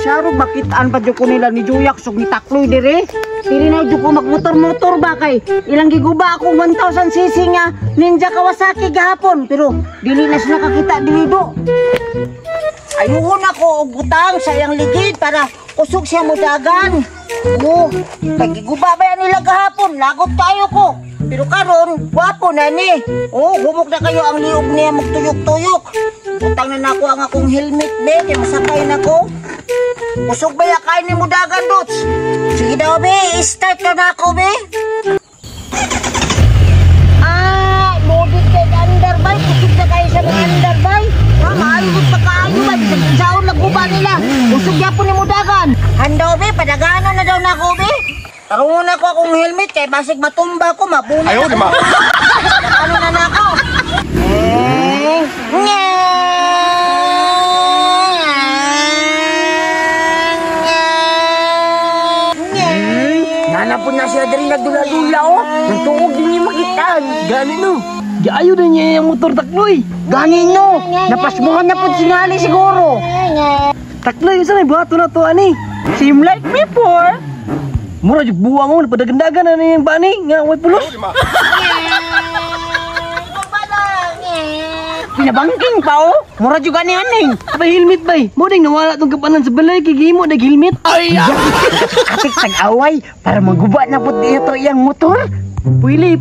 Saro makitaan pa ko nila ni Juyak sug ni Takloy dire. Dili na jud ko magmotor-motor ba kay ilang giguba ako 1000cc nga Ninja Kawasaki gahapon pero dili na sila kakita dili do. Ayuhon ako og butang sa iyang ligid para kusog siya mudagan. Oo, nagiguba ba yan nila gahapon? Lagot tayo ko. Pero karon, wapo na ni. Oo, humok na kayo ang liog niya magtuyok-tuyok. Utang na nako ang akong helmet, be. Kaya masakay na ko. Kusog ba yakay ni mudagan, Dots? Sige daw, be. Start ka na ako, be. Loaded underbike. Kusog na kayo sa mga underbike. Maayon pa kaayo ba? Saon nagguba nila. Kusog ya po ni mudagan. Handaw, be. Padagano na daw na ako, be. Tarungan ako akong helmet kay basig matumba ko, mabunot ako. Ayaw, di ba? Ano na na ako? Nanapon na siya dari nagdula-dula, oh. Nagtuog din niya makitaan. Gani no. Ayaw na niya yung motor Takloy. Gani no. Napasmuhan na po sinali siguro. Takloy, saan may buhato na to, ani? Seem like before. Mura jud buwang mo padagandagan na niyang bani nga way pulos. Pinabangking pa oh. Mura jud gani aning. Bay helmet bay. Mo ding nawala tong kapanan sa balay kay gihimo dag helmet. Ay. Atik tag-away para maguba na pud dito iyang motor. Puili.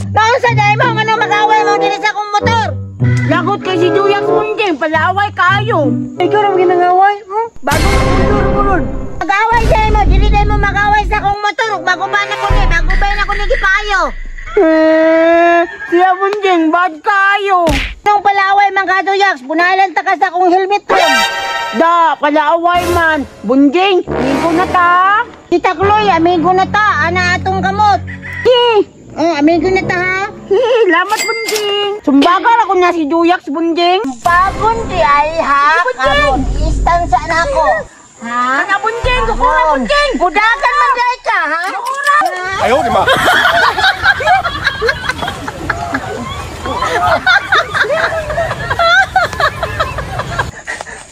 Nausa dai mo ano mag-away mo diri sa akong motor. Lagot kay si Juyak Munjing, palaaway kayo. Ikaw ra ginangaway. Bago mulod. Mag-away dai mo, dili dai mo mag-away sa akong motor. Bago ba na ko ni, bago ba na ko ni gipayo. Siya Munjing, bad kayo. Nung palaaway man ka Juyak, bunalan ta ka sa akong helmet ko. Da, palaaway man. Bunjing, amigo na ta. Si Takloy, amigo na ta. Ana atong kamot. Amigo na ta ha. Lamat Bunjing. Sumbagal ako na si Juyak Bunjing. Bagon di ay ha. Karon, istansa na ako. Ha? Ana Bunjing, dukura Bunjing. Budagan man di ka ha. Dukura. Ayaw, di ba?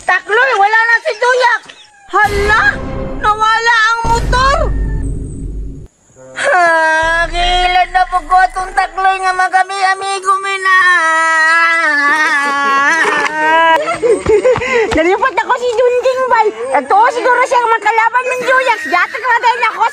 Takloy, wala na si Juyak. Hala, nawala ang motor. Gilan na po ko itong Takloy nga magami-amigo mo na. Nalipat ako si Junjing Bay. Ito siguro siya makalaban ng Juyak. Yata ka na ako